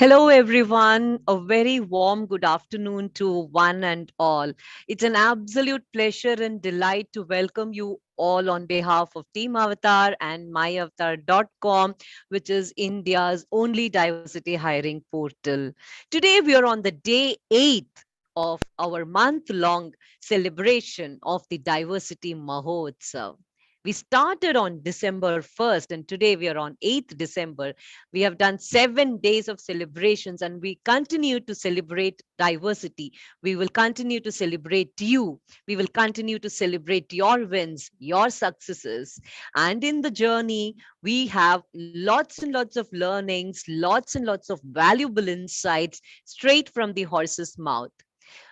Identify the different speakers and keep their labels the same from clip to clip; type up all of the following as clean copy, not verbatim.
Speaker 1: Hello, everyone. A very warm good afternoon to one and all. It's an absolute pleasure and delight to welcome you all on behalf of Team Avatar and myavatar.com, which is India's only diversity hiring portal. Today, we are on the day 8th of our month long celebration of the Diversity Mahotsav. We started on December 1st, and today we are on 8th December. We have done 7 days of celebrations, and we continue to celebrate diversity. We will continue to celebrate you. We will continue to celebrate your wins, your successes. And in the journey, we have lots and lots of learnings, lots and lots of valuable insights straight from the horse's mouth.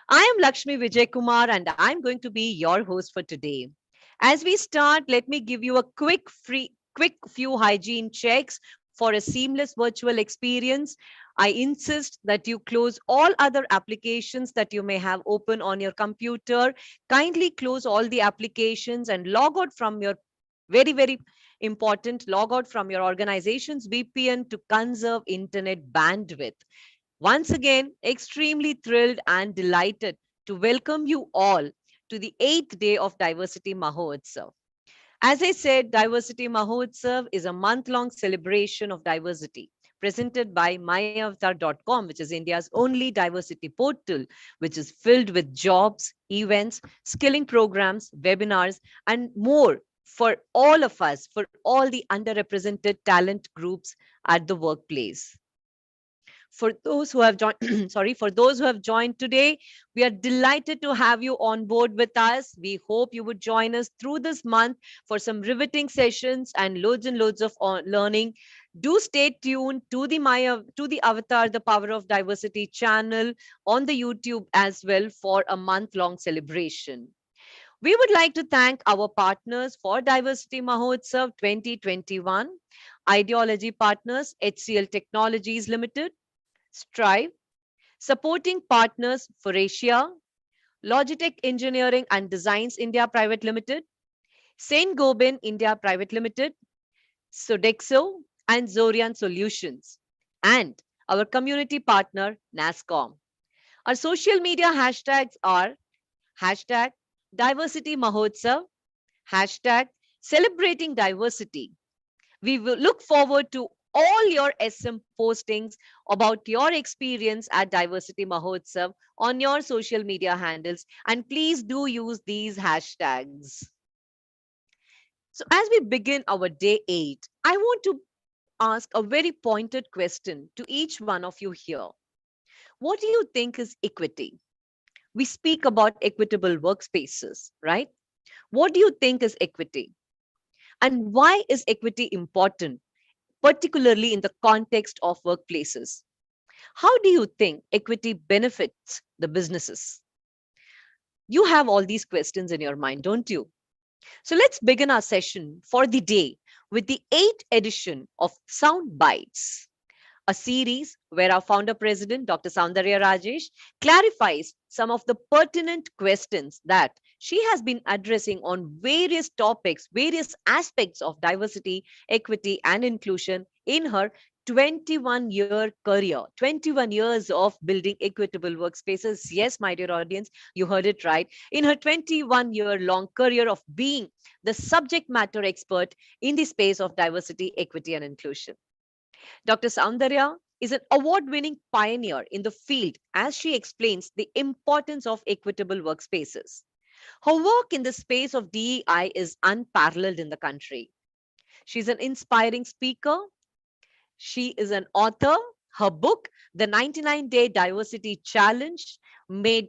Speaker 1: I am Lakshmi Vijay Kumar, and I'm going to be your host for today. As we start, let me give you a quick few hygiene checks for a seamless virtual experience. I insist that you close all other applications that you may have open on your computer. Kindly close all the applications and log out from your very important log out from your organization's VPN to conserve internet bandwidth. Once again, extremely thrilled and delighted to welcome you all to the 8th day of Diversity Mahotsav. As I said, Diversity Mahotsav is a month long celebration of diversity presented by myavatar.com, which is India's only diversity portal, which is filled with jobs, events, skilling programs, webinars, and more for all of us, for all the underrepresented talent groups at the workplace. For those who have joined, sorry, for those who have joined today, we are delighted to have you on board with us. We hope you would join us through this month for some riveting sessions and loads of learning. Do stay tuned to the Avatar, the Power of Diversity channel on the YouTube as well for a month-long celebration. We would like to thank our partners for Diversity Mahotsav 2021, ideology partners HCL Technologies Limited, Strive, supporting partners for Asia, Logitech Engineering and Designs India Private Limited, Saint Gobain India Private Limited, Sodexo, and Zorian Solutions, and our community partner NASCOM. Our social media hashtags are hashtag Diversity Mahotsav, hashtag Celebrating Diversity. We will look forward to all your SM postings about your experience at Diversity Mahotsav on your social media handles. And please do use these hashtags. So, as we begin our day 8, I want to ask a very pointed question to each one of you here. What do you think is equity? We speak about equitable workspaces, right? What do you think is equity? And why is equity important, particularly in the context of workplaces? How do you think equity benefits the businesses? You have all these questions in your mind, don't you? So let's begin our session for the day with the 8th edition of Sound Bites, a series where our founder president, Dr. Soundarya Rajesh, clarifies some of the pertinent questions that she has been addressing on various topics, various aspects of diversity, equity, and inclusion in her 21-year career, 21 years of building equitable workspaces. Yes, my dear audience, you heard it right. In her 21-year-long career of being the subject matter expert in the space of diversity, equity, and inclusion. Dr. Soundarya is an award winning pioneer in the field as she explains the importance of equitable workspaces. Her work in the space of DEI is unparalleled in the country. She's an inspiring speaker. She is an author. Her book, The 99-Day Diversity Challenge, made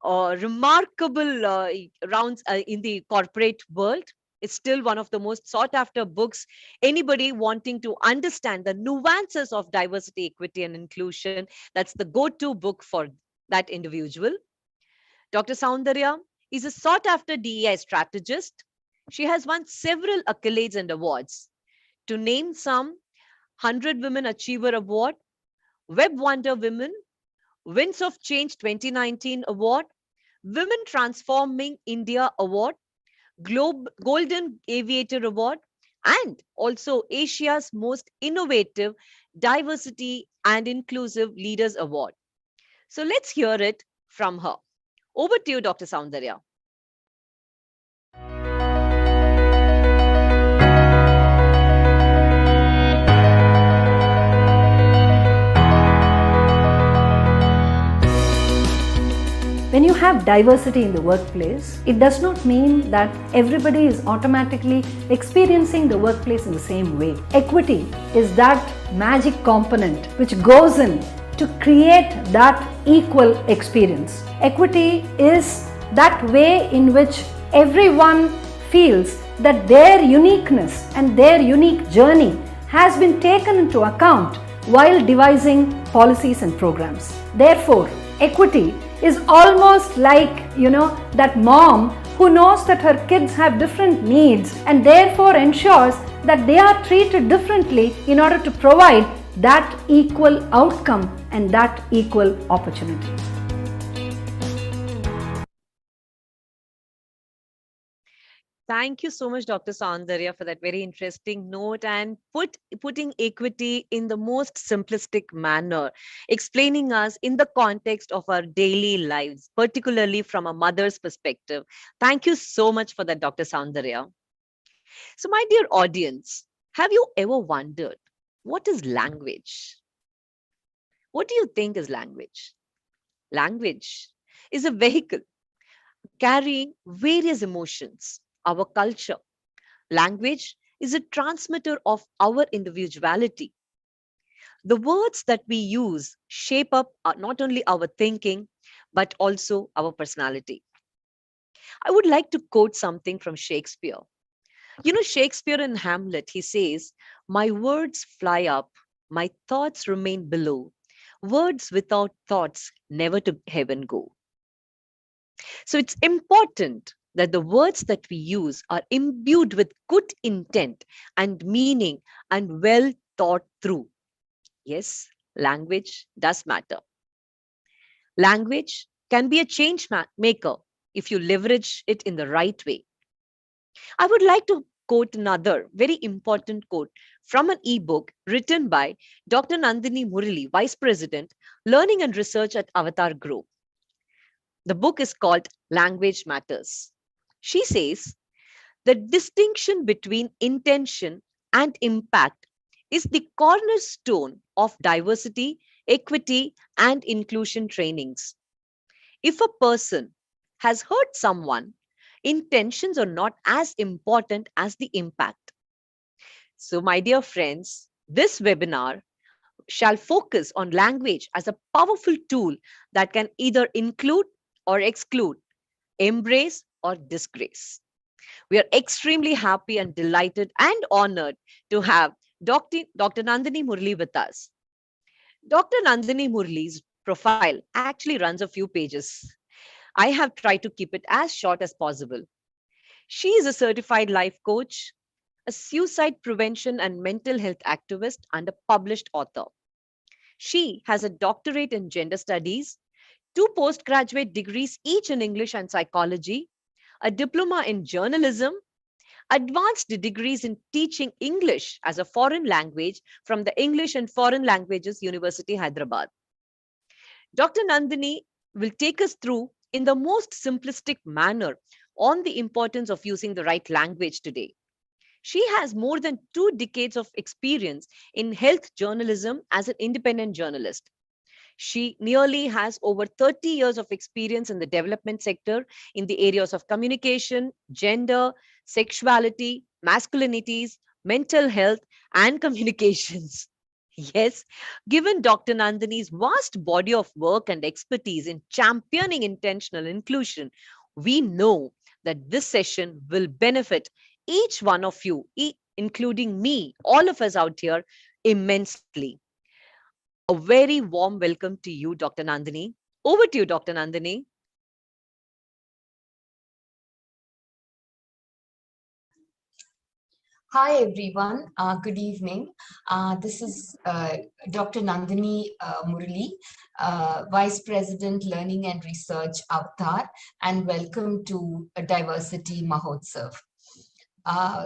Speaker 1: remarkable rounds in the corporate world. It's still one of the most sought after books. Anybody wanting to understand the nuances of diversity, equity, and inclusion, that's the go to book for that individual. Dr. Soundarya is a sought after DEI strategist. She has won several accolades and awards. To name some, 100 Women Achiever Award, Web Wonder Women, Winds of Change 2019 Award, Women Transforming India Award, Golden Aviator Award, and also Asia's most innovative diversity and Inclusive Leaders Award. So let's hear it from her. Over to you, Dr. Soundarya.
Speaker 2: When you have diversity in the workplace, it does not mean that everybody is automatically experiencing the workplace in the same way. Equity is that magic component which goes in to create that equal experience. Equity is that way in which everyone feels that their uniqueness and their unique journey has been taken into account while devising policies and programs. Therefore, equity is almost like, that mom who knows that her kids have different needs and therefore ensures that they are treated differently in order to provide that equal outcome and that equal opportunity.
Speaker 1: Thank you so much, Dr. Soundarya, for that very interesting note and putting equity in the most simplistic manner, explaining us in the context of our daily lives, particularly from a mother's perspective. Thank you so much for that, Dr. Soundarya. So, my dear audience, have you ever wondered what is language? What do you think is language? Language is a vehicle carrying various emotions, our culture. Language is a transmitter of our individuality. The words that we use shape up not only our thinking, but also our personality. I would like to quote something from Shakespeare. Shakespeare in Hamlet, he says, "My words fly up, my thoughts remain below. Words without thoughts never to heaven go." So it's important that the words that we use are imbued with good intent and meaning and well thought through. Yes, language does matter. Language can be a change maker if you leverage it in the right way. I would like to quote another very important quote from an ebook written by Dr. Nandini Murali, Vice President, Learning and Research at Avatar Group. The book is called Language Matters. She says, the distinction between intention and impact is the cornerstone of diversity, equity, and inclusion trainings. If a person has hurt someone, intentions are not as important as the impact. So, my dear friends, this webinar shall focus on language as a powerful tool that can either include or exclude, embrace or disgrace. We are extremely happy and delighted and honored to have Dr. Nandini Murali with us. Dr. Nandini Murali's profile actually runs a few pages. I have tried to keep it as short as possible. She is a certified life coach, a suicide prevention and mental health activist, and a published author. She has a doctorate in gender studies, two postgraduate degrees each in English and psychology, a diploma in journalism, advanced degrees in teaching English as a foreign language from the English and Foreign Languages University, Hyderabad. Dr. Nandini will take us through in the most simplistic manner on the importance of using the right language today. She has more than 2 decades of experience in health journalism as an independent journalist. She nearly has over 30 years of experience in the development sector in the areas of communication, gender, sexuality, masculinities, mental health, and communications. Yes, given Dr. Nandini's vast body of work and expertise in championing intentional inclusion, we know that this session will benefit each one of you, including me, all of us out here, immensely. A very warm welcome to you, Dr. Nandini. Over to you, Dr. Nandini.
Speaker 3: Hi everyone, good evening. This is Dr. Nandini Murali, Vice President Learning and Research Avatar, and welcome to Diversity Mahotsav.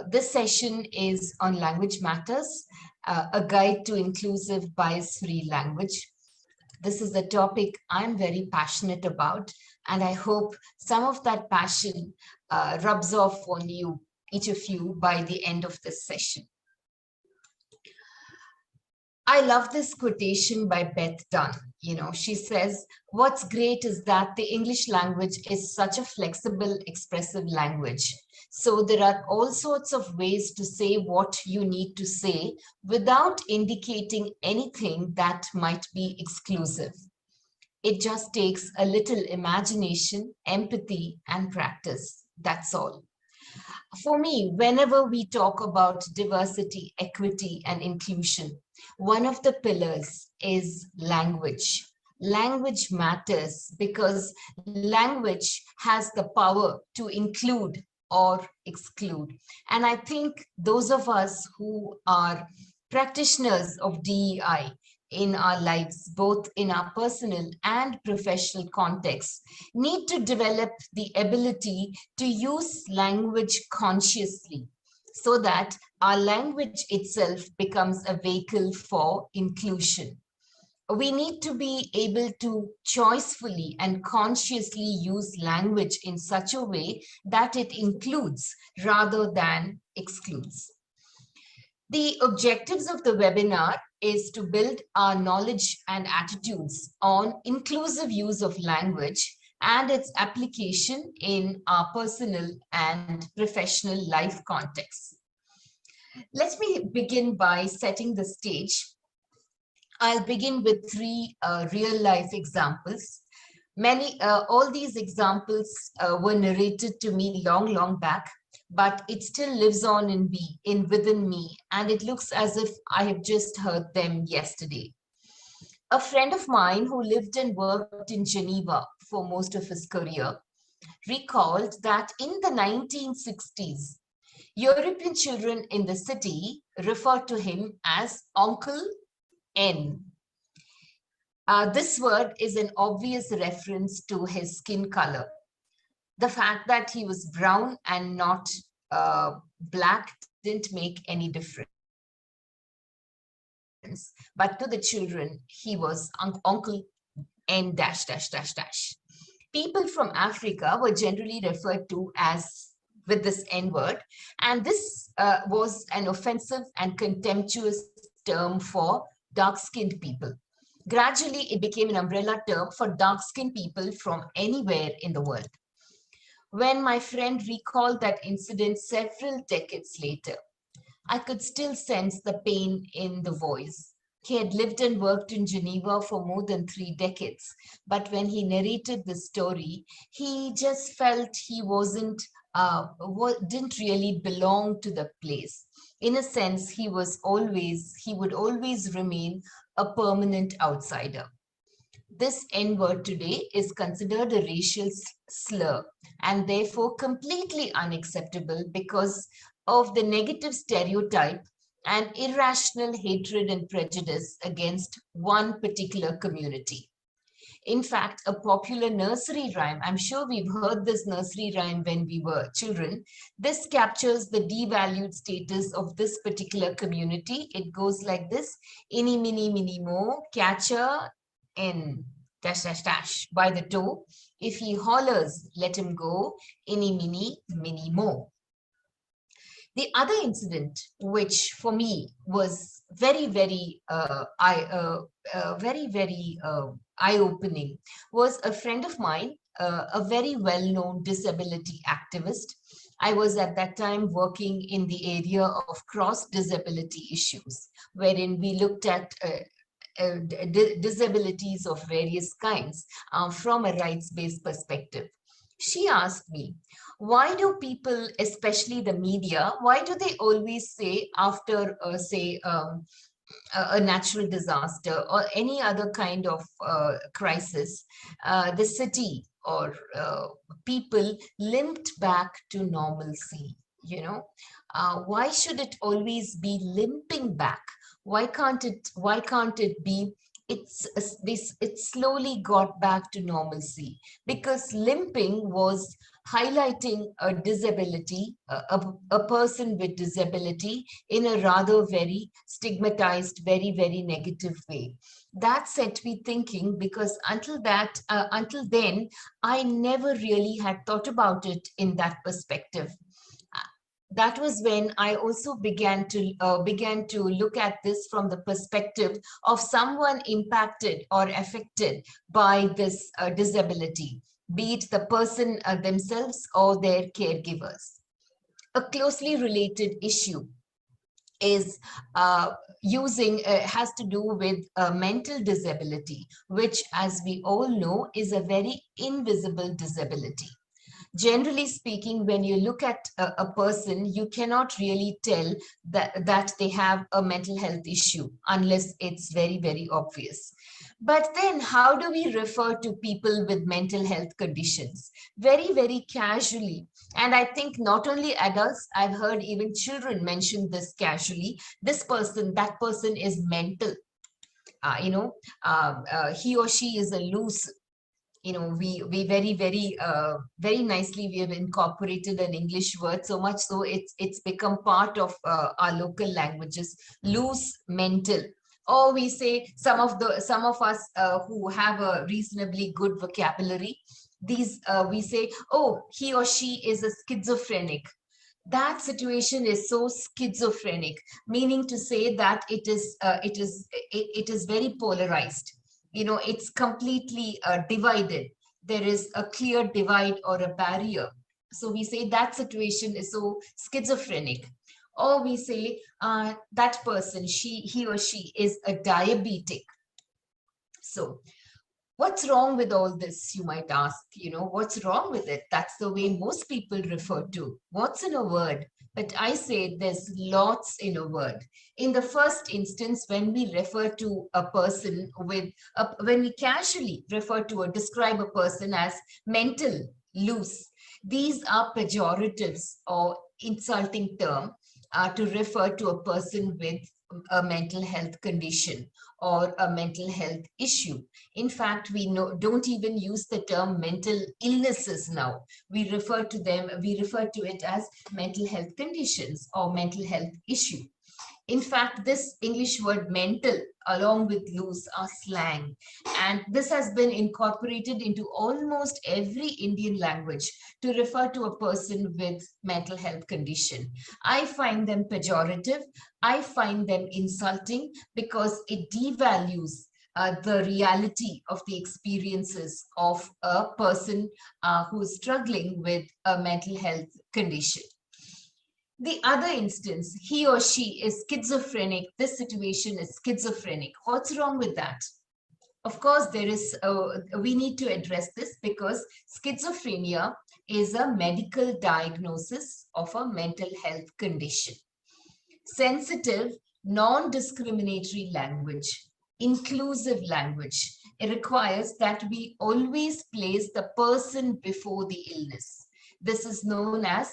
Speaker 3: This session is on language matters, a guide to inclusive bias-free language. This is a topic I'm very passionate about, and I hope some of that passion rubs off on you, each of you, by the end of this session. I love this quotation by Beth Dunn. She says, "What's great is that the English language is such a flexible, expressive language. So there are all sorts of ways to say what you need to say without indicating anything that might be exclusive. It just takes a little imagination, empathy, and practice. That's all." For me, whenever we talk about diversity, equity, and inclusion, one of the pillars is language. Language matters because language has the power to include or exclude. And I think those of us who are practitioners of DEI in our lives, both in our personal and professional contexts, need to develop the ability to use language consciously so that our language itself becomes a vehicle for inclusion. We need to be able to choicefully and consciously use language in such a way that it includes rather than excludes. The objectives of the webinar is to build our knowledge and attitudes on inclusive use of language and its application in our personal and professional life contexts. Let me begin by setting the stage. I'll begin with three real life examples. All these examples were narrated to me long back, but it still lives on within me, and it looks as if I have just heard them yesterday. A friend of mine who lived and worked in Geneva for most of his career recalled that in the 1960s, European children in the city referred to him as Uncle N. This word is an obvious reference to his skin color. The fact that he was brown and not black didn't make any difference. But to the children, he was Uncle N dash dash dash dash. People from Africa were generally referred to as with this N word, and this was an offensive and contemptuous term for dark-skinned people. Gradually, it became an umbrella term for dark-skinned people from anywhere in the world. When my friend recalled that incident several decades later, I could still sense the pain in the voice. He had lived and worked in Geneva for more than 3 decades, but when he narrated the story, he just felt he didn't really belong to the place. In a sense, he would always remain a permanent outsider. This N-word today is considered a racial slur and therefore completely unacceptable because of the negative stereotype and irrational hatred and prejudice against one particular community. In fact, a popular nursery rhyme, I'm sure we've heard this nursery rhyme when we were children. This captures the devalued status of this particular community. It goes like this: "Ini, mini, mini, mo, catcher in dash, dash, dash by the toe. If he hollers, let him go. Ini, mini, mini, mo." The other incident, which for me was very eye-opening, was a friend of mine, a very well-known disability activist. I was at that time working in the area of cross-disability issues, wherein we looked at disabilities of various kinds from a rights-based perspective. She asked me, why do people, especially the media, why do they always say after, a natural disaster or any other kind of crisis, the city or people limped back to normalcy? Why should it always be limping back? Why can't it be it slowly got back to normalcy, because limping was highlighting a disability, a person with disability, in a rather very stigmatized, very, very negative way. That set me thinking, because until then, I never really had thought about it in that perspective. That was when I also began to look at this from the perspective of someone impacted or affected by this disability, be it the person themselves or their caregivers. A closely related issue is has to do with mental disability, which, as we all know, is a very invisible disability. Generally speaking, when you look at a person, you cannot really tell that they have a mental health issue unless it's very, very obvious. But then, how do we refer to people with mental health conditions? Very, very casually. And I think not only adults, I've heard even children mention this casually. This person, that person is mental. He or she is a loose. We very, very, very nicely, we have incorporated an English word, so much so it's become part of our local languages. Loose mental. Or we say, some of us who have a reasonably good vocabulary, these we say, oh, he or she is a schizophrenic. That situation is so schizophrenic, meaning to say that it is very polarized. It's completely divided. There is a clear divide or a barrier. So we say that situation is so schizophrenic. Or we say that person, he or she is a diabetic. So what's wrong with all this, you might ask? What's wrong with it? That's the way most people refer to. What's in a word? But I say there's lots in a word. In the first instance, when we refer to a person when we casually refer to or describe a person as mental, loose, these are pejoratives or insulting term to refer to a person with a mental health condition or a mental health issue. In fact, don't even use the term mental illnesses now. We refer to it as mental health conditions or mental health issue. In fact, this English word mental along with loose are slang. And this has been incorporated into almost every Indian language to refer to a person with mental health condition. I find them pejorative. I find them insulting because it devalues the reality of the experiences of a person who is struggling with a mental health condition. The other instance, he or she is schizophrenic. This situation is schizophrenic. What's wrong with that? Of course, we need to address this, because schizophrenia is a medical diagnosis of a mental health condition. Sensitive, non-discriminatory language, inclusive language, it requires that we always place the person before the illness. This is known as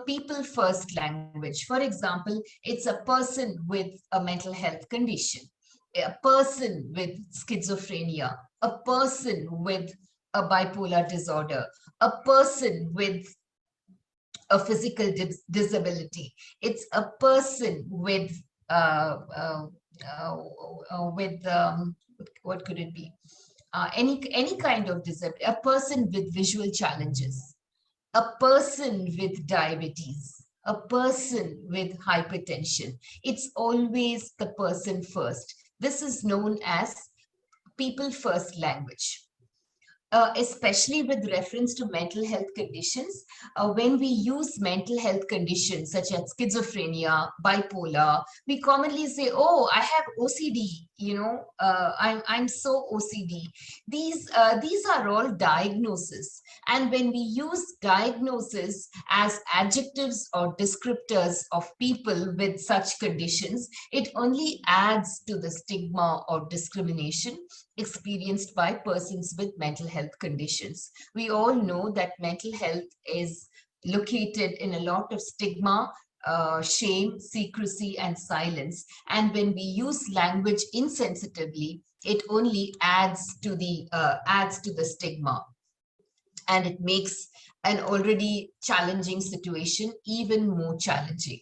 Speaker 3: people first language. For example, it's a person with a mental health condition, a person with schizophrenia, a person with a bipolar disorder, a person with a physical disability. It's a person with what could it be? Any kind of disability. A person with visual challenges, a person with diabetes, a person with hypertension. It's always the person first. This is known as people first language. Especially with reference to mental health conditions, when we use mental health conditions such as schizophrenia, bipolar, we commonly say, oh, I have OCD, I'm so OCD. These are all diagnoses. And when we use diagnosis as adjectives or descriptors of people with such conditions, it only adds to the stigma or discrimination experienced by persons with mental health conditions. We all know that mental health is located in a lot of stigma, shame, secrecy, and silence. And when we use language insensitively, it only adds to the stigma, and it makes an already challenging situation even more challenging.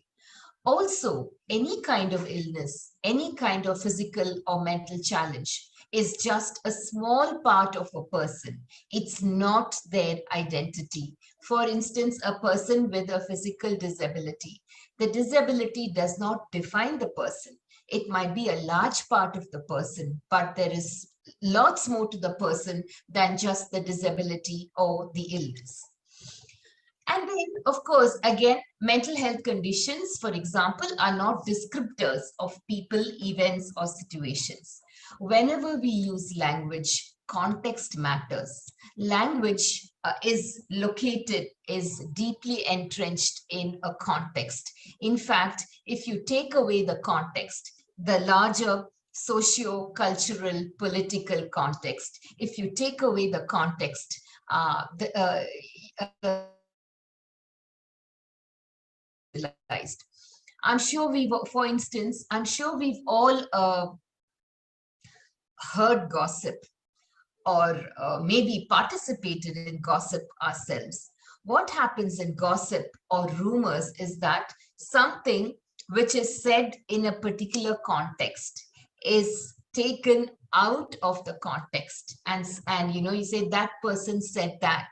Speaker 3: Also, any kind of illness, any kind of physical or mental challenge is just a small part of a person. It's not their identity. For instance, a person with a physical disability, the disability does not define the person. It might be a large part of the person, but there is lots more to the person than just the disability or the illness. And then, of course, again, mental health conditions, for example, are not descriptors of people, events, or situations. Whenever we use language, context matters. Language is deeply entrenched in a context. In fact, if you take away the context, the larger socio-cultural, political context, if you take away the context, I'm sure for instance, I'm sure we've all heard gossip or maybe participated in gossip ourselves. What happens in gossip or rumors is that something which is said in a particular context is taken out of the context, and you say that person said that,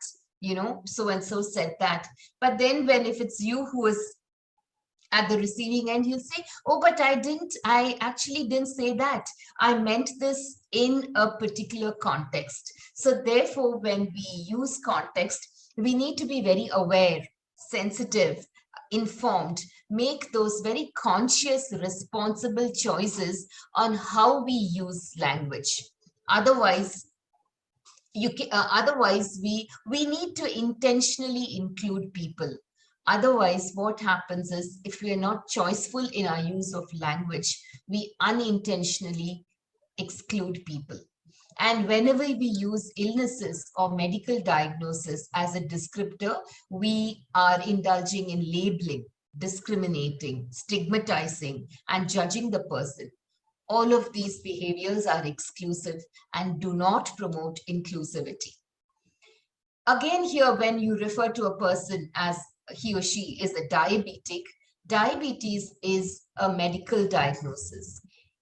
Speaker 3: so and so said that, but then when if it's you who is at the receiving end, you'll say, oh, but I actually didn't say that. I meant this in a particular context. So therefore, when we use context, we need to be very aware, sensitive, informed, make those very conscious, responsible choices on how we use language. Otherwise, we need to intentionally include people. Otherwise, what happens is if we are not choiceful in our use of language, we unintentionally exclude people. And whenever we use illnesses or medical diagnosis as a descriptor, we are indulging in labeling, discriminating, stigmatizing, and judging the person. All of these behaviors are exclusive and do not promote inclusivity. Again, here, when you refer to a person as he or she is a diabetic, diabetes is a medical diagnosis.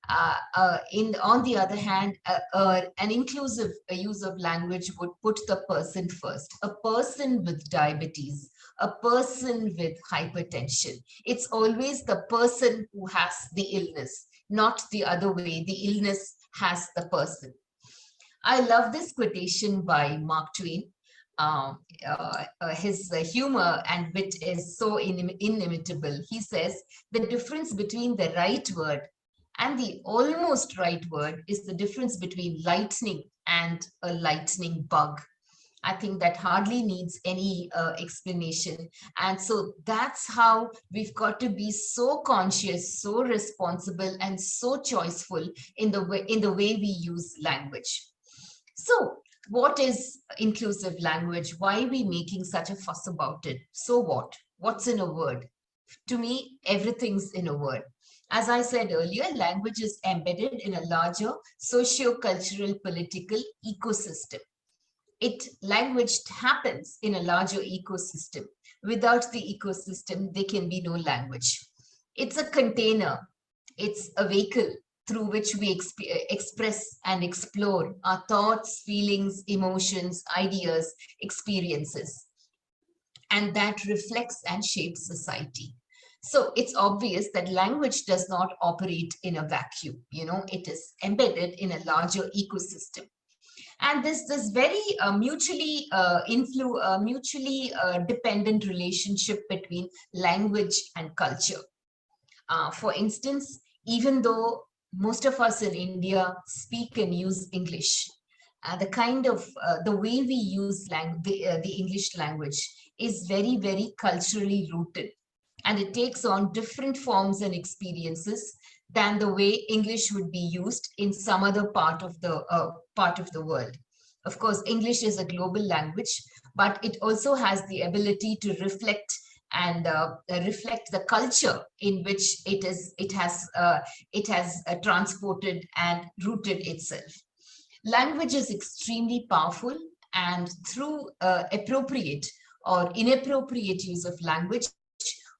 Speaker 3: On the other hand, an inclusive use of language would put the person first. A person with diabetes, a person with hypertension. It's always the person who has the illness, not the other way. The illness has the person. I love this quotation by Mark Twain. His humor and wit is so inimitable. He says, the difference between the right word and the almost right word is the difference between lightning and a lightning bug. I think that hardly needs any explanation. And so that's how we've got to be so conscious, so responsible, and so choiceful in the way we use language. So what is inclusive language? Why are we making such a fuss about it? So what? What's in a word? To me, everything's in a word. As I said earlier, language is embedded in a larger socio-cultural political ecosystem. Language happens in a larger ecosystem. Without the ecosystem, there can be no language. It's a container. It's a vehicle through which we express and explore our thoughts, feelings, emotions, ideas, experiences. And that reflects and shapes society. So it's obvious that language does not operate in a vacuum. It is embedded in a larger ecosystem. And this very mutually dependent relationship between language and culture. For instance, even though most of us in India speak and use English, the way we use the English language is very, very culturally rooted, and it takes on different forms and experiences than the way English would be used in some other part of the world. Of course, English is a global language, but it also has the ability to reflect and reflect the culture in which it has transported and rooted itself. Language is extremely powerful, and through appropriate or inappropriate use of language,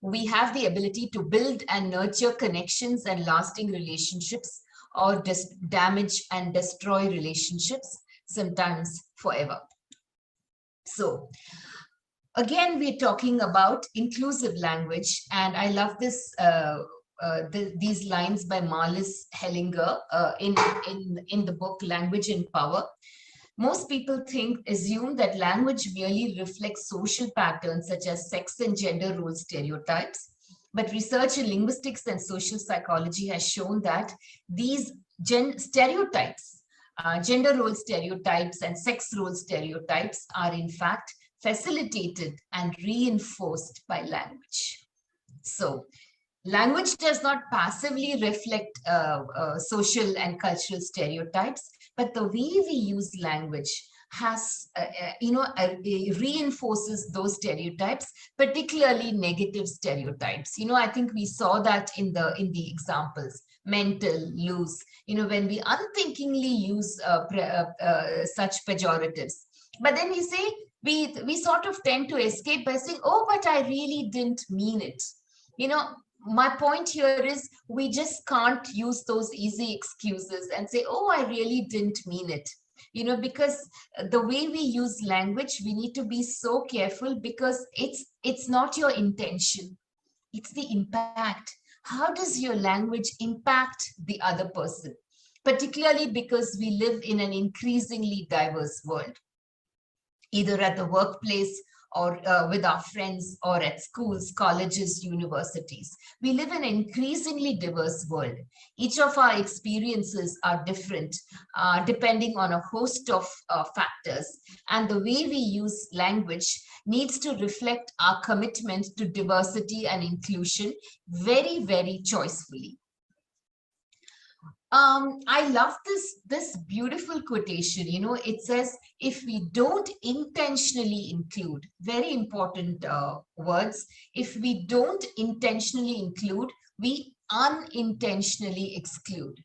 Speaker 3: we have the ability to build and nurture connections and lasting relationships, or damage and destroy relationships, sometimes forever. So, again, we're talking about inclusive language, and I love these lines by Marlis Hellinger in the book Language and Power. Most people assume that language merely reflects social patterns such as sex and gender role stereotypes. But research in linguistics and social psychology has shown that these stereotypes, gender role stereotypes and sex role stereotypes, are in fact facilitated and reinforced by language. So, language does not passively reflect social and cultural stereotypes, but the way we use language has, reinforces those stereotypes, particularly negative stereotypes. I think we saw that in the examples: mental, loose. When we unthinkingly use such pejoratives, but then we say we sort of tend to escape by saying, "Oh, but I really didn't mean it." My point here is we just can't use those easy excuses and say, "Oh, I really didn't mean it." Because the way we use language, we need to be so careful, because it's not your intention, it's the impact. How does your language impact the other person? Particularly because we live in an increasingly diverse world, either at the workplace or with our friends, or at schools, colleges, universities. We live in an increasingly diverse world. Each of our experiences are different, depending on a host of factors. And the way we use language needs to reflect our commitment to diversity and inclusion very, very choicefully. I love this beautiful quotation. It says, if we don't intentionally include, very important words, if we don't intentionally include, we unintentionally exclude.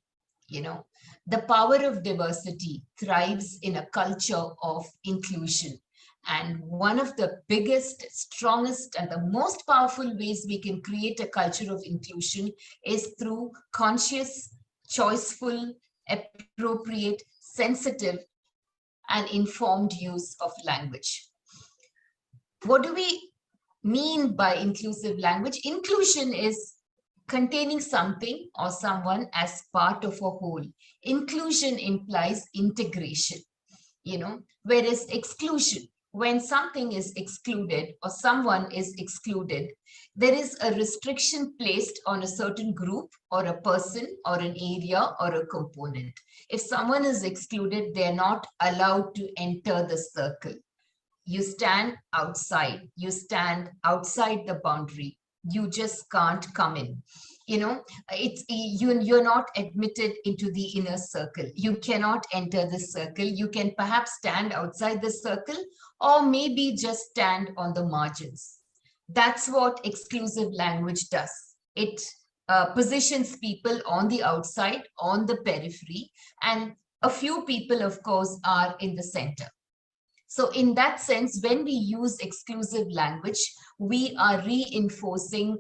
Speaker 3: The power of diversity thrives in a culture of inclusion. And one of the biggest, strongest, and the most powerful ways we can create a culture of inclusion is through conscious, choiceful, appropriate, sensitive, and informed use of language. What do we mean by inclusive language? Inclusion is containing something or someone as part of a whole. Inclusion implies integration, whereas exclusion, when something is excluded or someone is excluded, there is a restriction placed on a certain group or a person or an area or a component. If someone is excluded, they're not allowed to enter the circle. You stand outside. You stand outside the boundary. You just can't come in. You're not admitted into the inner circle. You cannot enter the circle. You can perhaps stand outside the circle, or maybe just stand on the margins. That's what exclusive language does. It positions people on the outside, on the periphery, and a few people, of course, are in the center. So in that sense, when we use exclusive language, we are reinforcing,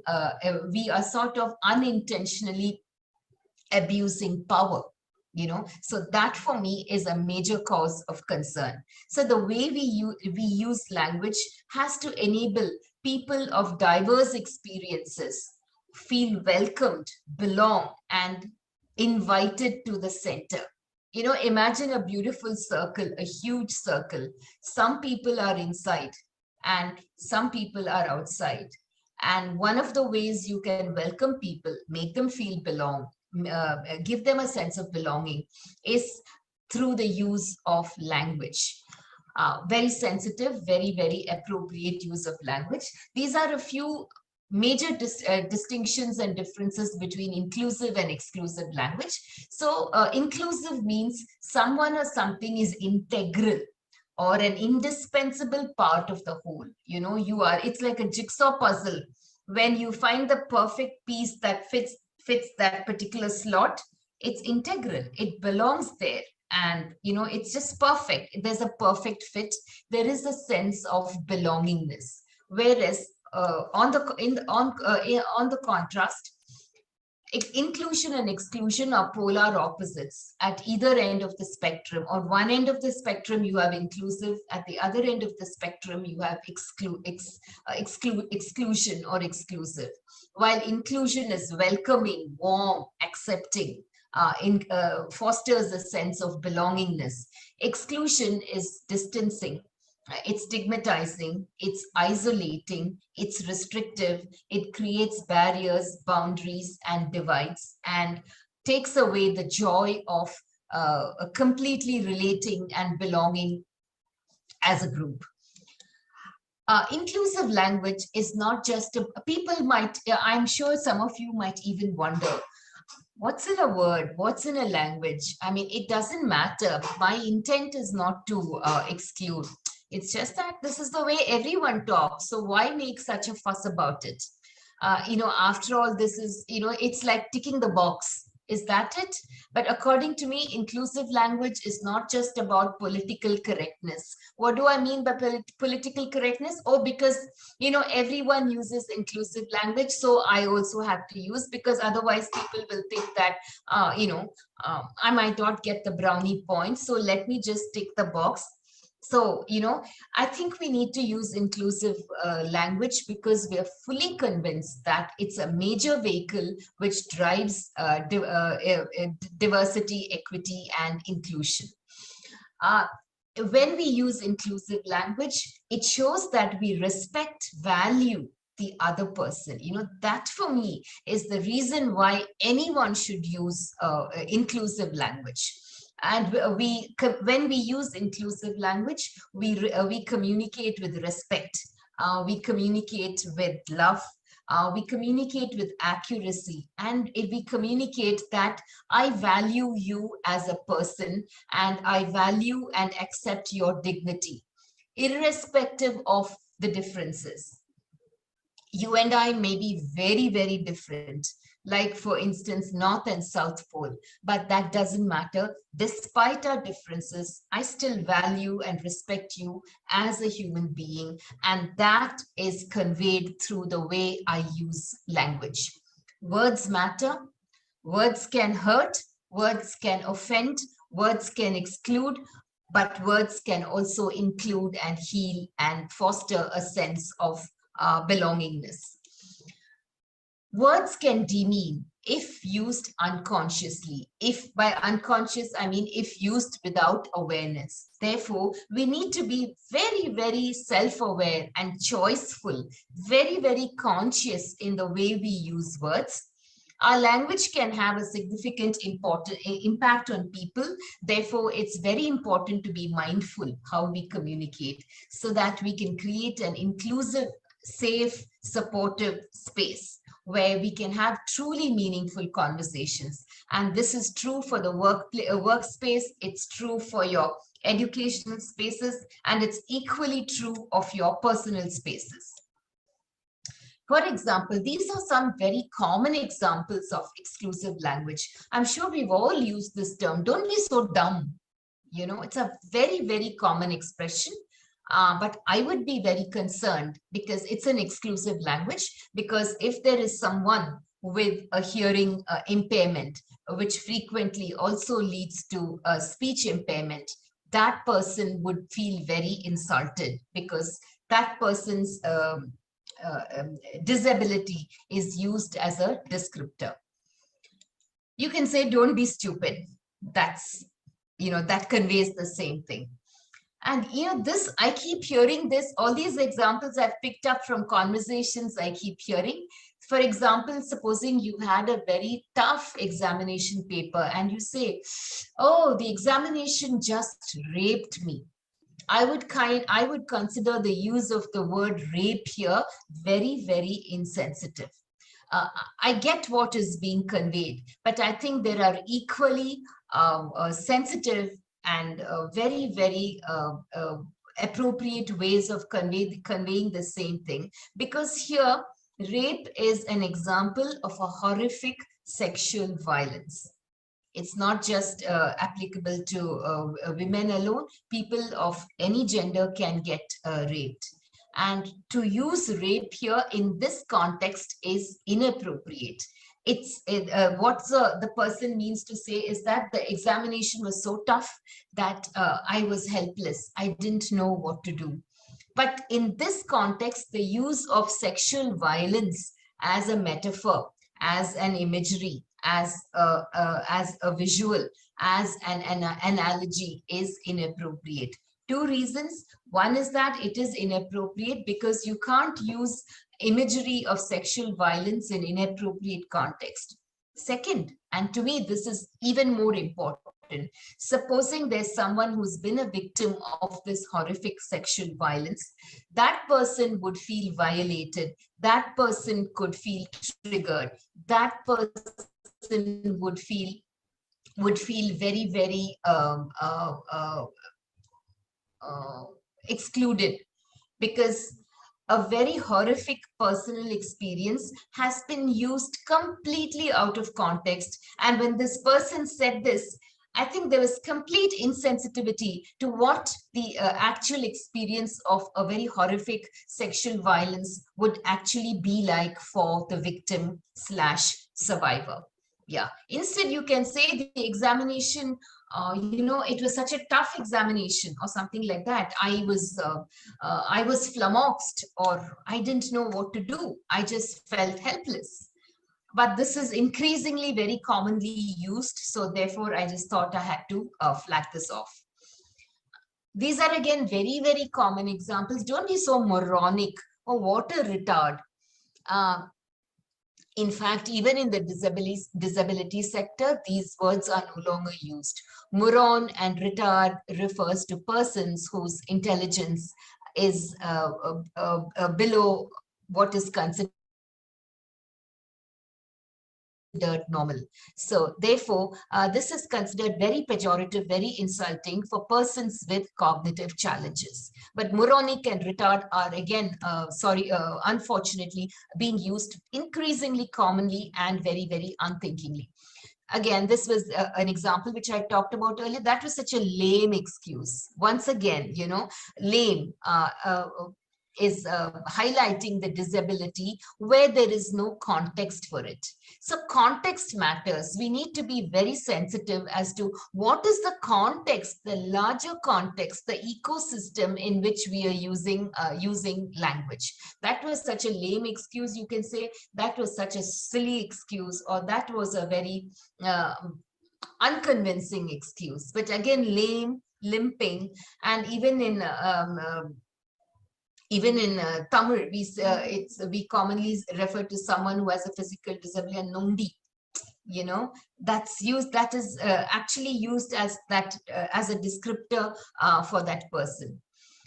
Speaker 3: we are sort of unintentionally abusing power. So that for me is a major cause of concern. So the way we use language has to enable people of diverse experiences feel welcomed, belong, and invited to the center. Imagine a beautiful circle, a huge circle. Some people are inside and some people are outside. And one of the ways you can welcome people, make them feel belong, give them a sense of belonging, is through the use of language. Very sensitive, very, very appropriate use of language. These are a few major distinctions and differences between inclusive and exclusive language. So inclusive means someone or something is integral or an indispensable part of the whole. It's like a jigsaw puzzle. When you find the perfect piece that fits that particular slot, it's integral, it belongs there. And it's just perfect. There's a perfect fit. There is a sense of belongingness. Whereas on the contrast, inclusion and exclusion are polar opposites at either end of the spectrum. On one end of the spectrum, you have inclusive. At the other end of the spectrum, you have exclusion or exclusive. While inclusion is welcoming, warm, accepting, fosters a sense of belongingness. Exclusion is distancing. It's stigmatizing, it's isolating, it's restrictive, it creates barriers, boundaries, and divides, and takes away the joy of completely relating and belonging as a group. Inclusive language is not just I'm sure some of you might even wonder, what's in a word? What's in a language? I mean, it doesn't matter. My intent is not to exclude. It's just that this is the way everyone talks. So why make such a fuss about it? After all, this is, it's like ticking the box. Is that it? But according to me, inclusive language is not just about political correctness. What do I mean by political correctness? Oh, because, everyone uses inclusive language. So I also have to use, because otherwise people will think that, I might not get the brownie points. So let me just tick the box. So, I think we need to use inclusive language because we are fully convinced that it's a major vehicle which drives diversity, equity, and inclusion. When we use inclusive language, it shows that we respect, value the other person. That for me is the reason why anyone should use inclusive language. And when we use inclusive language, we communicate with respect. We communicate with love. We communicate with accuracy. And if we communicate that I value you as a person, and I value and accept your dignity, irrespective of the differences. You and I may be very, very different, like for instance, North and South Pole, but that doesn't matter. Despite our differences, I still value and respect you as a human being, and that is conveyed through the way I use language. Words matter. Words can hurt. Words can offend. Words can exclude, but words can also include and heal and foster a sense of belongingness. Words can demean if used unconsciously. If by unconscious, I mean if used without awareness. Therefore, we need to be very, very self-aware and choiceful, very, very conscious in the way we use words. Our language can have a significant impact on people. Therefore, it's very important to be mindful how we communicate so that we can create an inclusive, safe, supportive space where we can have truly meaningful conversations. And this is true for the workspace, it's true for your educational spaces, and it's equally true of your personal spaces. For example, these are some very common examples of exclusive language. I'm sure we've all used this term. Don't be so dumb. It's a very, very common expression. But I would be very concerned because it's an exclusive language, because if there is someone with a hearing impairment, which frequently also leads to a speech impairment, that person would feel very insulted because that person's disability is used as a descriptor. You can say, don't be stupid. That's, that conveys the same thing. And, I keep hearing this, all these examples I've picked up from conversations I keep hearing. For example, supposing you had a very tough examination paper and you say, oh, the examination just raped me. I would consider the use of the word rape here very, very insensitive. I get what is being conveyed, but I think there are equally sensitive very, very appropriate ways of conveying the same thing. Because here, rape is an example of a horrific sexual violence. It's not just applicable to women alone. People of any gender can get raped. And to use rape here in this context is inappropriate. What the person means to say is that the examination was so tough that I was helpless. I didn't know what to do. But in this context, the use of sexual violence as a metaphor, as an imagery, as a visual, as an analogy is inappropriate. Two reasons. One is that it is inappropriate because you can't use imagery of sexual violence in inappropriate context. Second, and to me, this is even more important, supposing there's someone who's been a victim of this horrific sexual violence, that person would feel violated, that person could feel triggered, that person would feel very, very excluded, because a very horrific personal experience has been used completely out of context. And when this person said this, I think there was complete insensitivity to what the actual experience of a very horrific sexual violence would actually be like for the victim slash survivor. Yeah. Instead, you can say the examination, it was such a tough examination or something like that. I was flummoxed, or I didn't know what to do. I just felt helpless. But this is increasingly very commonly used. So therefore, I just thought I had to flag this off. These are again very, very common examples. Don't be so moronic or what a retard. In fact, even in the disability sector, these words are no longer used. Moron and retard refers to persons whose intelligence is below what is considered normal. So therefore, this is considered very pejorative, very insulting for persons with cognitive challenges. But moronic and retard are again, unfortunately, being used increasingly commonly and very, very unthinkingly. Again, this was an example which I talked about earlier. That was such a lame excuse. Once again, lame is highlighting the disability where there is no context for it. So context matters. We need to be very sensitive as to what is the context, the larger context, the ecosystem in which we are using language. That was such a lame excuse, you can say. That was such a silly excuse, or that was a very unconvincing excuse. But again, lame, limping, and even in Tamil, we commonly refer to someone who has a physical disability as nondi. That is actually used as a descriptor for that person.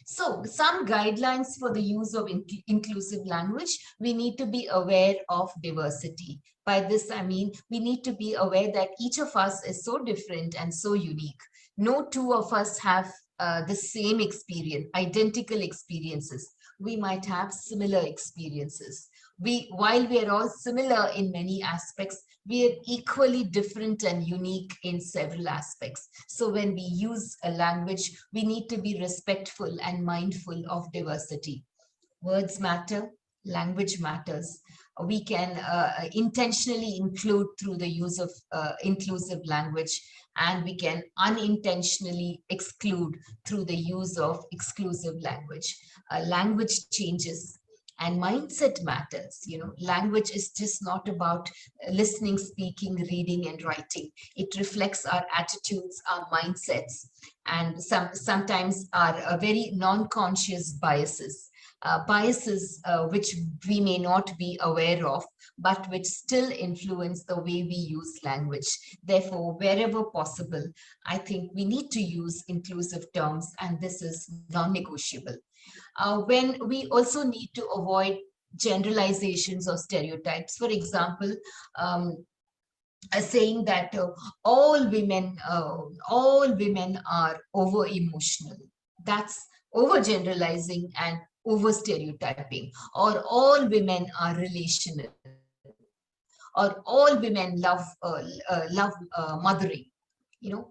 Speaker 3: So some guidelines for the use of inclusive language. We need to be aware of diversity. By this, I mean, we need to be aware that each of us is so different and so unique. No two of us have the same experience, identical experiences. We might have similar experiences. While we are all similar in many aspects, we are equally different and unique in several aspects. So when we use a language, we need to be respectful and mindful of diversity. Words matter, language matters. We can intentionally include through the use of inclusive language, and we can unintentionally exclude through the use of exclusive language. Language changes and mindset matters. Language is just not about listening, speaking, reading, and writing. It reflects our attitudes, our mindsets, and sometimes our very non-conscious biases. Which we may not be aware of, but which still influence the way we use language. Therefore, wherever possible, I think we need to use inclusive terms, and this is non-negotiable. When we also need to avoid generalizations or stereotypes. For example, saying that all women are over emotional. That's overgeneralizing and over stereotyping. Or all women are relational, or all women love mothering.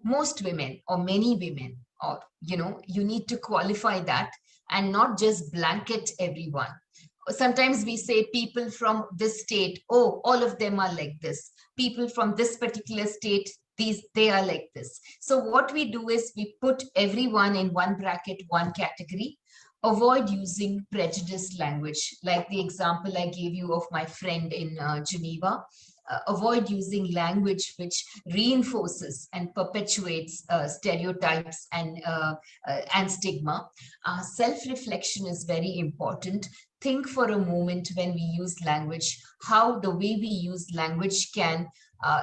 Speaker 3: Most women or many women, or you need to qualify that and not just blanket everyone. Sometimes we say people from this state, oh, all of them are like this. People from this particular state, they are like this. So what we do is we put everyone in one bracket, one category. Avoid using prejudiced language, like the example I gave you of my friend in Geneva. Avoid using language which reinforces and perpetuates stereotypes and stigma. Self-reflection is very important. Think for a moment, when we use language, how the way we use language can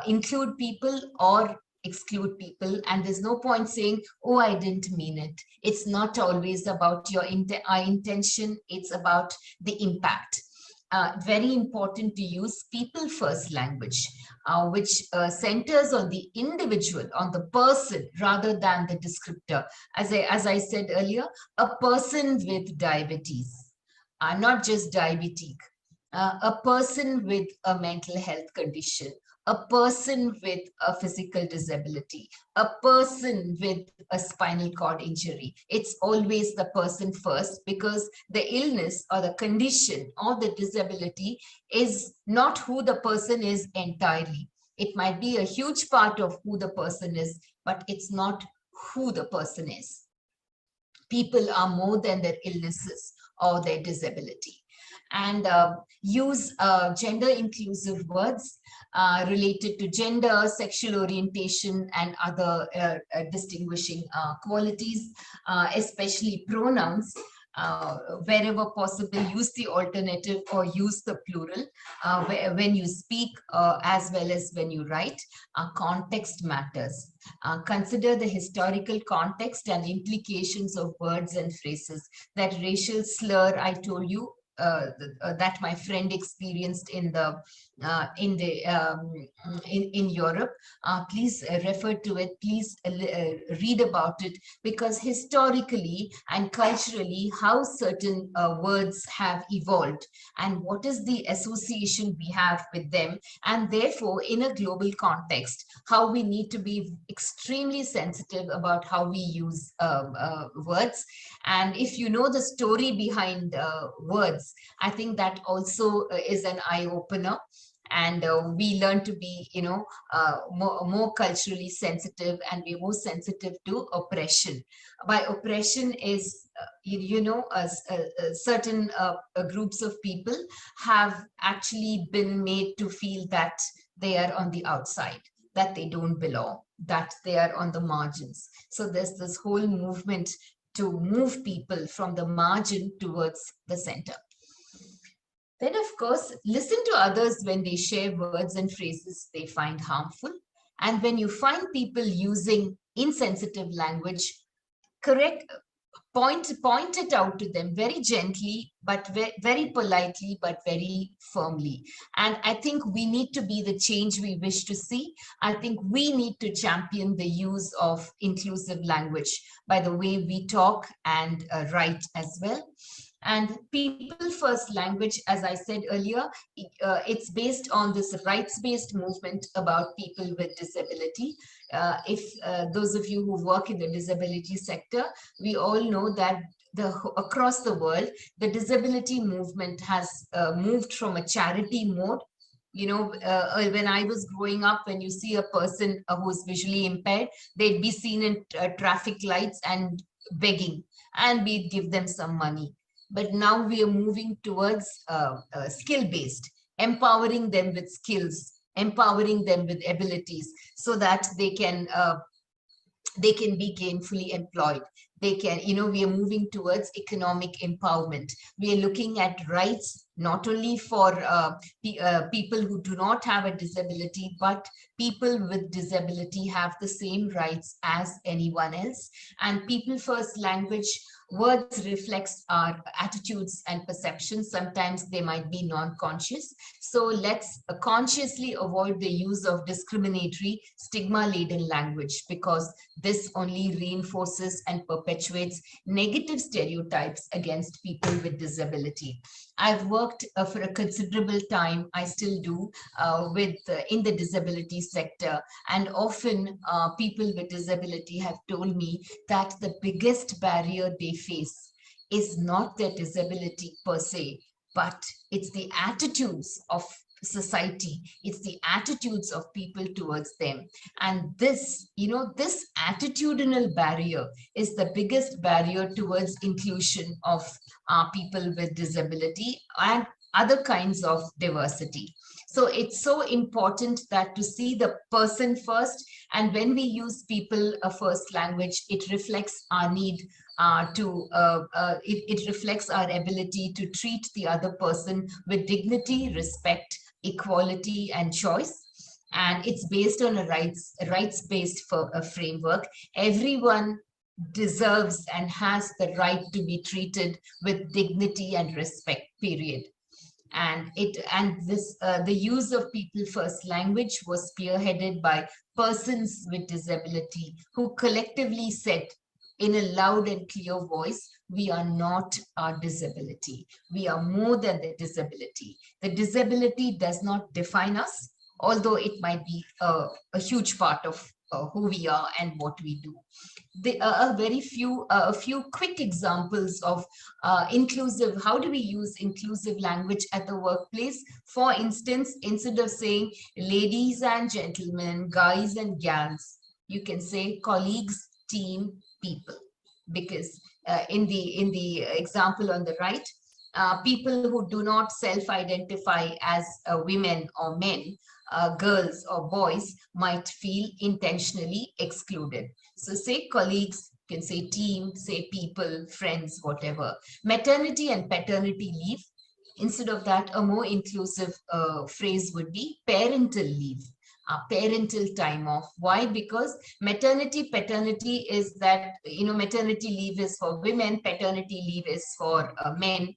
Speaker 3: include people or exclude people. And there's no point saying, oh, I didn't mean it. It's not always about your intention, it's about the impact. Very important to use people first language, which centers on the individual, on the person, rather than the descriptor. As I said earlier, a person with diabetes, not just diabetic, a person with a mental health condition, a person with a physical disability, a person with a spinal cord injury. It's always the person first, because the illness or the condition or the disability is not who the person is entirely. It might be a huge part of who the person is, but it's not who the person is. People are more than their illnesses or their disability. And use gender inclusive words related to gender, sexual orientation, and other distinguishing qualities, especially pronouns. Wherever possible, use the alternative or use the plural when you speak, as well as when you write. Context matters. Consider the historical context and implications of words and phrases. That racial slur I told you, that my friend experienced in Europe. Please refer to it. Please read about it, because historically and culturally, how certain words have evolved and what is the association we have with them, and therefore, in a global context, how we need to be extremely sensitive about how we use words. And if you know the story behind words, I think that also is an eye opener. And we learn to be, more culturally sensitive, and we're more sensitive to oppression. By oppression is, certain groups of people have actually been made to feel that they are on the outside, that they don't belong, that they are on the margins. So there's this whole movement to move people from the margin towards the center. Then, of course, listen to others when they share words and phrases they find harmful. And when you find people using insensitive language, point it out to them very gently, but very politely, but very firmly. And I think we need to be the change we wish to see. I think we need to champion the use of inclusive language by the way we talk and write as well. And people first language, as I said earlier, it's based on this rights-based movement about people with disability. If those of you who work in the disability sector, we all know that across the world, the disability movement has moved from a charity mode. When I was growing up, when you see a person who's visually impaired, they'd be seen in traffic lights and begging, and we'd give them some money. But now we are moving towards skill-based, empowering them with skills, empowering them with abilities, so that they can be gainfully employed. They can, we are moving towards economic empowerment. We are looking at rights not only for people who do not have a disability, but people with disability have the same rights as anyone else. And people first language words reflects our attitudes and perceptions. Sometimes they might be non-conscious. So let's consciously avoid the use of discriminatory, stigma-laden language, because this only reinforces and perpetuates negative stereotypes against people with disability. I've worked for a considerable time, I still do, with in the disability sector, and often people with disability have told me that the biggest barrier they face is not their disability per se, but it's the attitudes of society, it's the attitudes of people towards them. And this attitudinal barrier is the biggest barrier towards inclusion of people with disability and other kinds of diversity. So it's so important that to see the person first, and when we use people a first language, it reflects our need it reflects our ability to treat the other person with dignity, respect, equality, and choice. And it's based on a rights-based framework. Everyone deserves and has the right to be treated with dignity and respect, period. And the use of people first language was spearheaded by persons with disability who collectively said in a loud and clear voice, we are not our disability. We are more than the disability. The disability does not define us, although it might be a huge part of who we are and what we do. There are a few quick examples of inclusive. How do we use inclusive language at the workplace? For instance, instead of saying ladies and gentlemen, guys and gals, you can say colleagues, team, people. Because in the example on the right, people who do not self-identify as women or men, girls or boys, might feel intentionally excluded. So say colleagues, you can say team, say people, friends, whatever. Maternity and paternity leave. Instead of that, a more inclusive phrase would be parental leave. Parental time off. Why? Because maternity, paternity is that, maternity leave is for women, paternity leave is for men,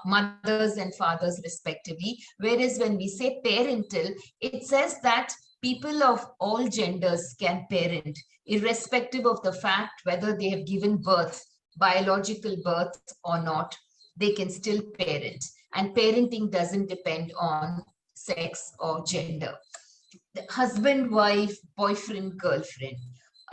Speaker 3: mothers and fathers respectively. Whereas when we say parental, it says that people of all genders can parent, irrespective of the fact whether they have given birth, biological birth or not, they can still parent. And parenting doesn't depend on sex or gender. The husband, wife, boyfriend, girlfriend.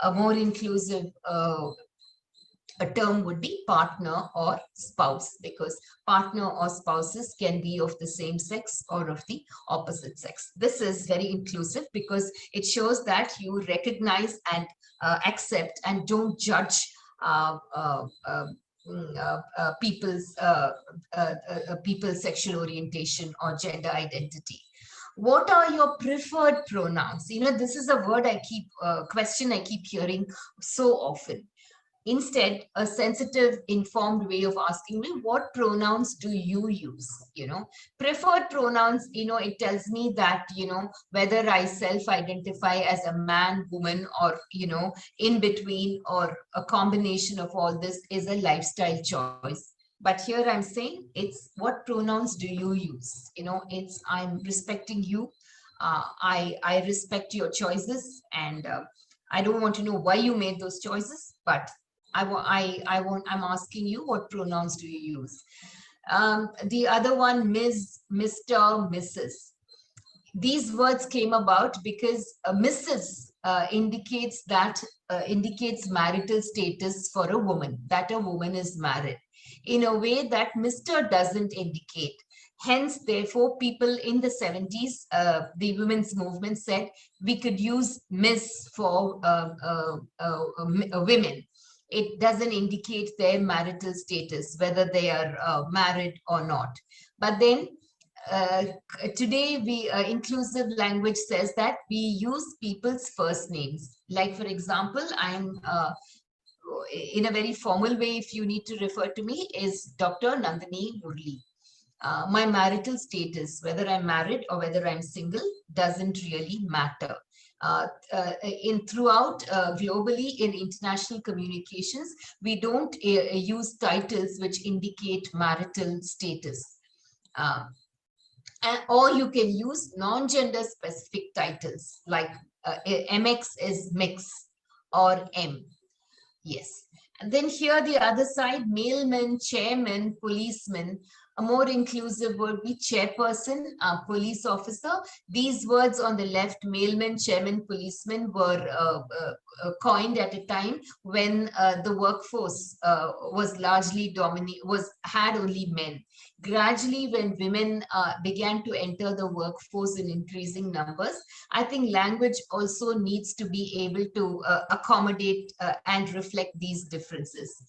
Speaker 3: A more inclusive a term would be partner or spouse, because partner or spouses can be of the same sex or of the opposite sex. This is very inclusive because it shows that you recognize and accept and don't judge people's sexual orientation or gender identity. What are your preferred pronouns? This is a word question I keep hearing so often. Instead, a sensitive, informed way of asking me, what pronouns do you use? Preferred pronouns, it tells me that, whether I self-identify as a man, woman, or, in between, or a combination of all this is a lifestyle choice. But here I'm saying it's what pronouns do you use? It's I'm respecting you. I respect your choices, and I don't want to know why you made those choices, but I'm asking you, what pronouns do you use? The other one, Ms., Mr., Mrs. These words came about because Mrs. indicates marital status for a woman, that a woman is married, in a way that Mr. doesn't indicate. Hence, therefore, people in the 70s, the women's movement said we could use Miss for women. It doesn't indicate their marital status, whether they are married or not. But then today, inclusive language says that we use people's first names. Like, for example, I'm in a very formal way, if you need to refer to me, is Dr. Nandini Murli. My marital status, whether I'm married or whether I'm single, doesn't really matter. In throughout globally in international communications, we don't use titles which indicate marital status. Uh, or you can use non-gender specific titles like MX is mix or M. Yes. And then here the other side, mailman, chairman, policeman. A more inclusive would be chairperson, police officer. These words on the left, mailman, chairman, policeman, were coined at a time when the workforce was largely had only men. Gradually, when women began to enter the workforce in increasing numbers, I think language also needs to be able to accommodate and reflect these differences.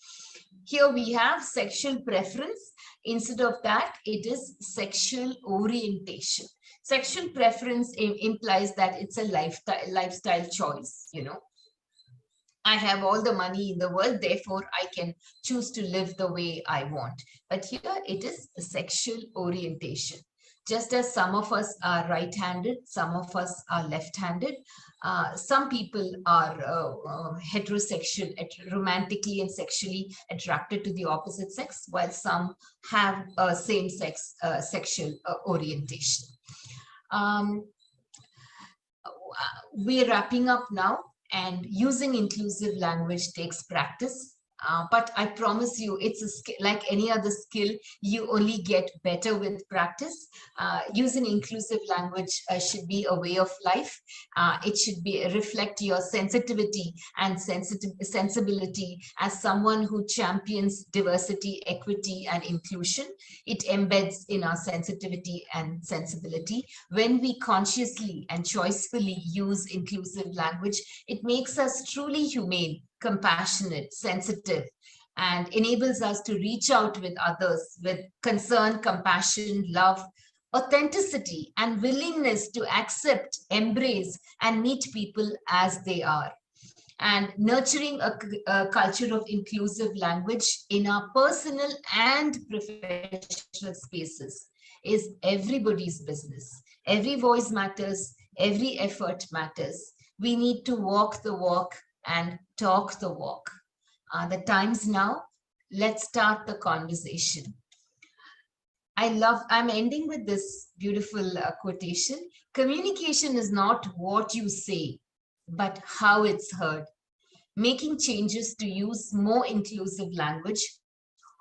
Speaker 3: Here we have sexual preference. Instead of that, it is sexual orientation. Sexual preference implies that it's a lifestyle choice, you know. I have all the money in the world, therefore I can choose to live the way I want. But here it is sexual orientation. Just as some of us are right-handed, some of us are left-handed. Some people are heterosexual, romantically and sexually attracted to the opposite sex, while some have same-sex sexual orientation. We're wrapping up now, and using inclusive language takes practice. But I promise you, it's a skill, like any other skill, you only get better with practice. Using inclusive language should be a way of life. It should reflect your sensitivity and sensibility as someone who champions diversity, equity, and inclusion. It embeds in our sensitivity and sensibility. When we consciously and choicefully use inclusive language, it makes us truly humane, compassionate, sensitive, and enables us to reach out with others with concern, compassion, love, authenticity, and willingness to accept, embrace, and meet people as they are. And nurturing a culture of inclusive language in our personal and professional spaces is everybody's business. Every voice matters, every effort matters. We need to walk the walk and talk the walk. The time's now. Let's start the conversation. I'm ending with this beautiful quotation. Communication is not what you say, but how it's heard. Making changes to use more inclusive language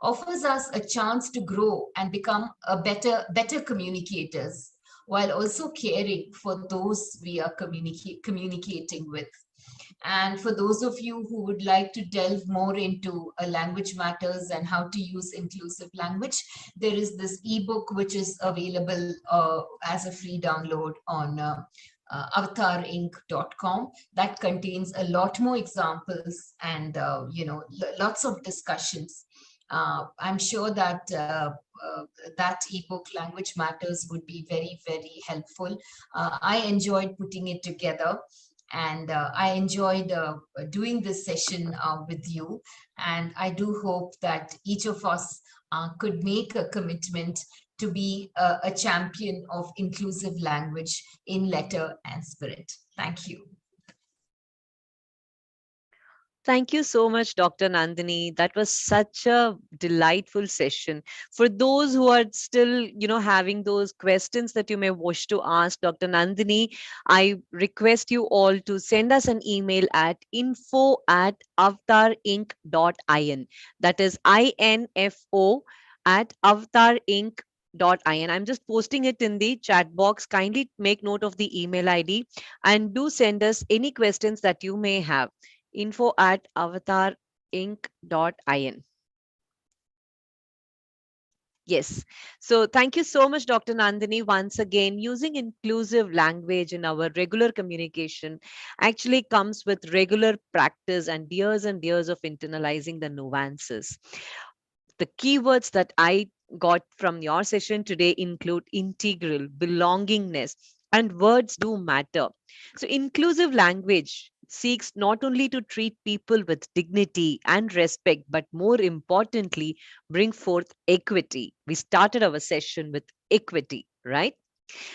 Speaker 3: offers us a chance to grow and become a better communicators, while also caring for those we are communicating with. And for those of you who would like to delve more into language matters and how to use inclusive language, there is this ebook which is available as a free download on avatarinc.com that contains a lot more examples and lots of discussions. I'm sure that that ebook, Language Matters, would be very, very helpful. I enjoyed putting it together. And I enjoyed doing this session with you. And I do hope that each of us could make a commitment to be a champion of inclusive language in letter and spirit. Thank you.
Speaker 1: Thank you so much, Dr. Nandini. That was such a delightful session. For those who are still, having those questions that you may wish to ask Dr. Nandini, I request you all to send us an email at info@avatarinc.in. That is info@avatarinc.in. I'm just posting it in the chat box. Kindly make note of the email ID and do send us any questions that you may have. info@avatarinc.in. Yes. So thank you so much, Dr. Nandini. Once again, using inclusive language in our regular communication actually comes with regular practice and years of internalizing the nuances. The keywords that I got from your session today include integral, belongingness, and words do matter. So inclusive language seeks not only to treat people with dignity and respect, but more importantly, bring forth equity. We started our session with equity, right?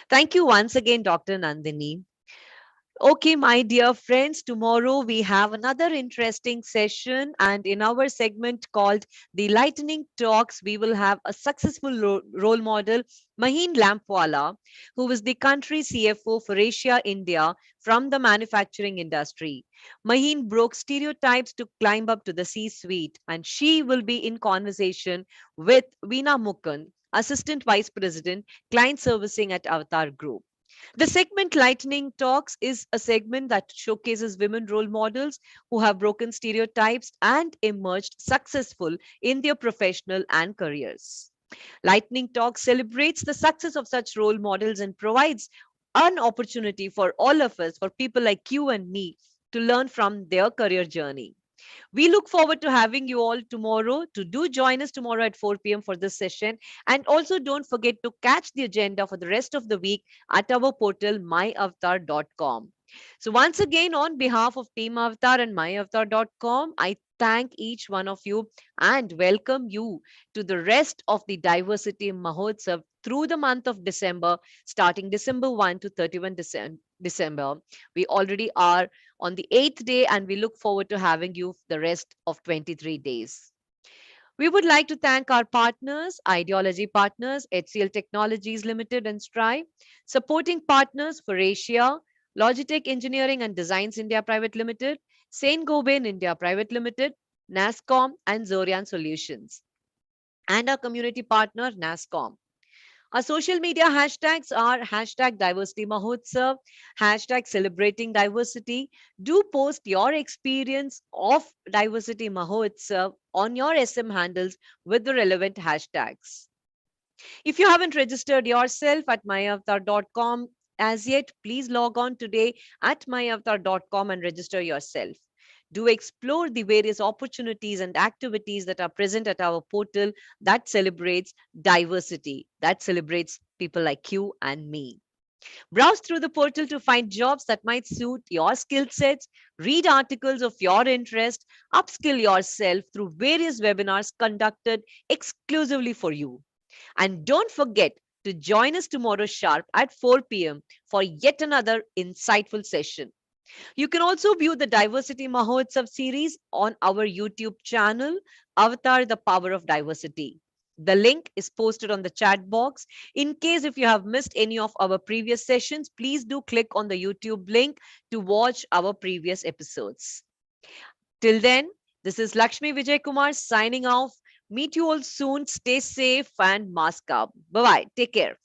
Speaker 1: Thank you once again, Dr. Nandini. Okay, my dear friends, tomorrow we have another interesting session, and in our segment called The Lightning Talks, we will have a successful role model, Maheen Lampwala, who is the country CFO for Asia India from the manufacturing industry. Maheen broke stereotypes to climb up to the C suite, and she will be in conversation with Veena Mukund, Assistant Vice President, Client Servicing at Avatar Group. The segment Lightning Talks is a segment that showcases women role models who have broken stereotypes and emerged successful in their professional and careers. Lightning Talks celebrates the success of such role models and provides an opportunity for all of us, for people like you and me, to learn from their career journey. We look forward to having you all tomorrow. To do join us tomorrow at 4 p.m. for this session. And also don't forget to catch the agenda for the rest of the week at our portal myavatar.com. So once again, on behalf of Team Avatar and myavatar.com, I thank each one of you and welcome you to the rest of the Diversity Mahotsav through the month of December, starting December 1 to 31 December. We already are on the 8th day, and we look forward to having you the rest of 23 days. We would like to thank our partners, Ideology Partners, HCL Technologies Limited and Strive, supporting partners for Asia, Logitech Engineering and Designs India Private Limited, Saint Gobain India Private Limited, NASCOM, and Zorian Solutions, and our community partner, NASCOM. Our social media hashtags are hashtag diversity mahotsav, hashtag celebrating diversity. Do post your experience of diversity mahotsav on your SM handles with the relevant hashtags. If you haven't registered yourself at myavatar.com as yet, please log on today at myavatar.com and register yourself. Do explore the various opportunities and activities that are present at our portal that celebrates diversity, that celebrates people like you and me. Browse through the portal to find jobs that might suit your skill sets, read articles of your interest, upskill yourself through various webinars conducted exclusively for you. And don't forget to join us tomorrow sharp at 4 p.m. for yet another insightful session. You can also view the Diversity Mahotsav series on our YouTube channel, Avatar the Power of Diversity. The link is posted on the chat box. In case if you have missed any of our previous sessions, please do click on the YouTube link to watch our previous episodes. Till then, this is Lakshmi Vijay Kumar signing off. Meet you all soon. Stay safe and mask up. Bye bye. Take care.